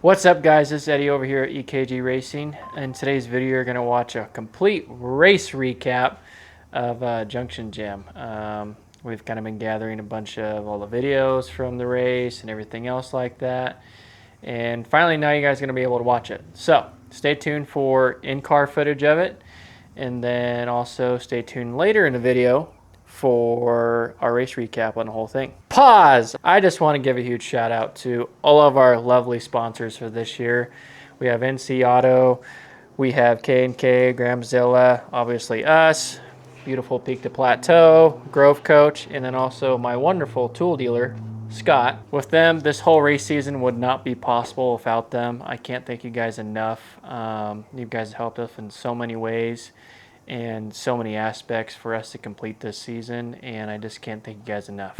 What's up, guys? This is Eddie over here at EKG Racing. In today's video, you're going to watch a complete race recap of Junction Jam. We've kind of been gathering a bunch of all the videos from the race and everything else like that. And finally, now you guys are going to be able to watch it. So stay tuned for in-car footage of it. And then also stay tuned later in the video for our race recap on the whole thing. Pause! I just want to give a huge shout out to all of our lovely sponsors for this year. We have NC Auto, we have K&K, Gramzilla, obviously us, beautiful Peak to Plateau, Grove Coach, and then also my wonderful tool dealer, Scott. With them, this whole race season would not be possible without them. I can't thank you guys enough. You guys have helped us in so many ways and so many aspects for us to complete this season, and I just can't thank you guys enough.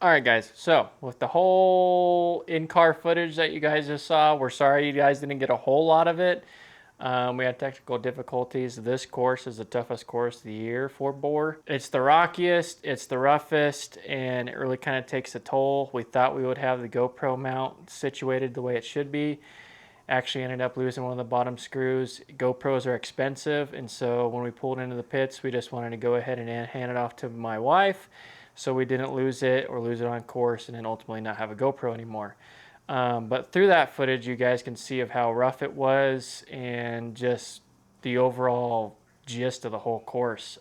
All right, guys. So with the whole in-car footage that you guys just saw, we're sorry you guys didn't get a whole lot of it. We had technical difficulties. This course is the toughest course of the year for Boar. It's the rockiest, it's the roughest, and it really kind of takes a toll. We thought we would have the GoPro mount situated the way it should be. Actually ended up losing one of the bottom screws. GoPros are expensive, and so when we pulled into the pits, we just wanted to go ahead and hand it off to my wife, so we didn't lose it or lose it on course and then ultimately not have a GoPro anymore. But through that footage, you guys can see of how rough it was and just the overall gist of the whole course.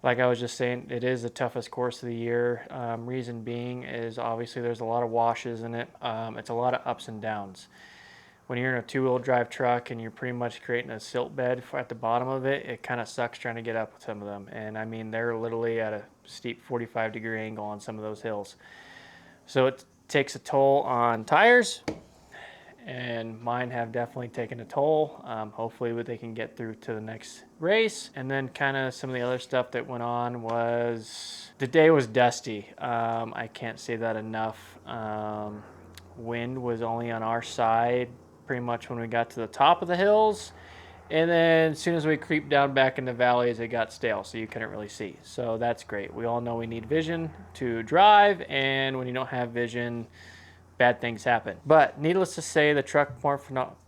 Like I was just saying, it is the toughest course of the year. Reason being is obviously there's a lot of washes in it. It's a lot of ups and downs. When you're in a two-wheel drive truck and you're pretty much creating a silt bed at the bottom of it, it kind of sucks trying to get up with some of them. And I mean, they're literally at a steep 45-degree angle on some of those hills. So it takes a toll on tires, and mine have definitely taken a toll. Hopefully they can get through to the next race. And then kind of some of the other stuff that went on was the day was dusty. I can't say that enough. Wind was only on our side pretty much when we got to the top of the hills, and then as soon as we creeped down back in the valleys, it got stale, so you couldn't really see. So that's great. We all know we need vision to drive, and when you don't have vision, bad things happen. But needless to say, the truck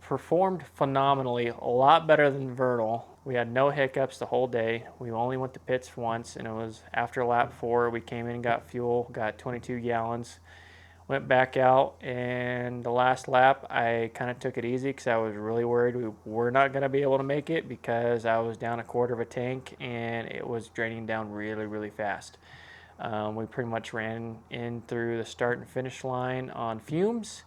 performed phenomenally, a lot better than Vernal. We had no hiccups the whole day. We only went to pits once, and it was after lap 4. We came in and got fuel, got 22 gallons. Went back out, and the last lap I kind of took it easy because I was really worried we were not going to be able to make it because I was down a quarter of a tank and it was draining down really, really fast. We pretty much ran in through the start and finish line on fumes.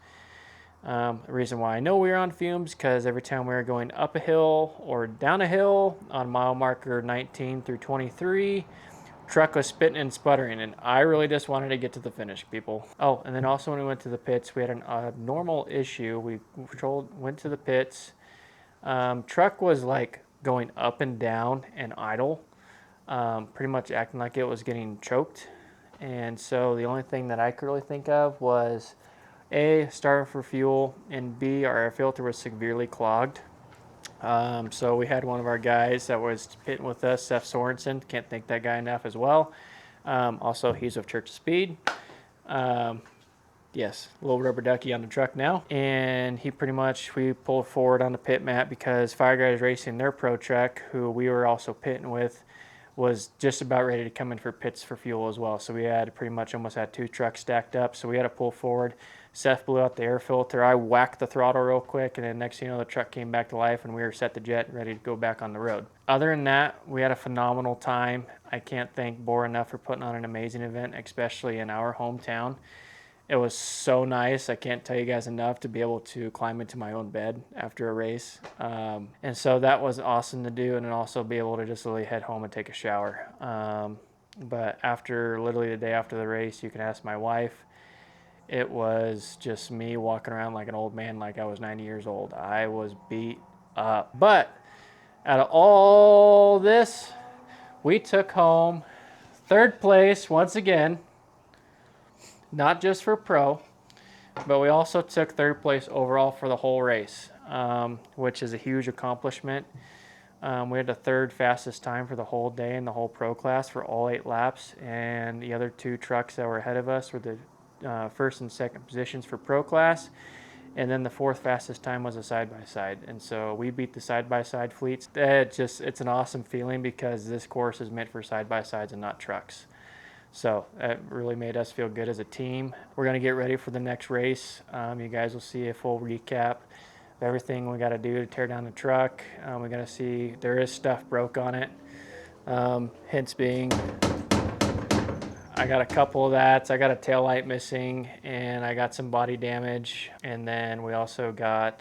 The reason why I know we were on fumes because every time we were going up a hill or down a hill on mile marker 19 through 23, truck was spitting and sputtering, and I really just wanted to get to the finish, people. Oh, and then also when we went to the pits, we had an abnormal issue. We went to the pits. Truck was like going up and down and idle, pretty much acting like it was getting choked. And so the only thing that I could really think of was A, starving for fuel, and B, our air filter was severely clogged. So we had one of our guys that was pitting with us, Seth Sorensen. Can't thank that guy enough as well. Also, he's of Church of Speed. Yes, little rubber ducky on the truck now. And he pretty much, we pulled forward on the pit mat because Fire Guys Racing, their pro truck, who we were also pitting with, was just about ready to come in for pits for fuel as well. So we had pretty much almost had 2 trucks stacked up. So we had to pull forward. Seth blew out the air filter. I whacked the throttle real quick, and then next thing you know, the truck came back to life, and we were set to jet and ready to go back on the road. Other than that, we had a phenomenal time. I can't thank Boar enough for putting on an amazing event, especially in our hometown. It was so nice. I can't tell you guys enough to be able to climb into my own bed after a race. And so that was awesome to do, and then also be able to just literally head home and take a shower. But after literally the day after the race, you can ask my wife. It was just me walking around like an old man, like I was 90 years old. I was beat up. But out of all this, we took home 3rd place once again, not just for pro, but we also took 3rd place overall for the whole race, which is a huge accomplishment. We had the 3rd fastest time for the whole day in the whole pro class for all 8 laps, and the other 2 trucks that were ahead of us were the 1st and 2nd positions for pro class, and then the 4th fastest time was a side-by-side. And so we beat the side-by-side fleets. It's an awesome feeling because this course is meant for side-by-sides and not trucks. So it really made us feel good as a team. We're going to get ready for the next race. You guys will see a full recap of everything we got to do to tear down the truck. We're going to see there is stuff broke on it. Hints being, I got a couple of that. I got a tail light missing, and I got some body damage. And then we just got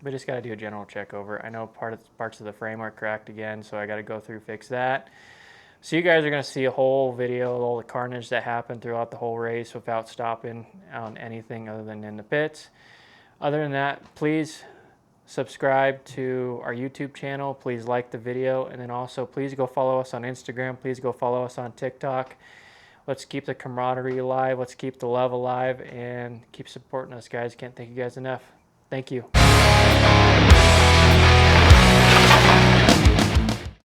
to do a general check over. I know parts of the frame are cracked again, so I got to go through, fix that. So you guys are going to see a whole video of all the carnage that happened throughout the whole race without stopping on anything other than in the pits. Other than that, please subscribe to our YouTube channel. Please like the video, and then also please go follow us on Instagram. Please go follow us on TikTok. Let's keep the camaraderie alive. Let's keep the love alive and keep supporting us, guys. Can't thank you guys enough. Thank you.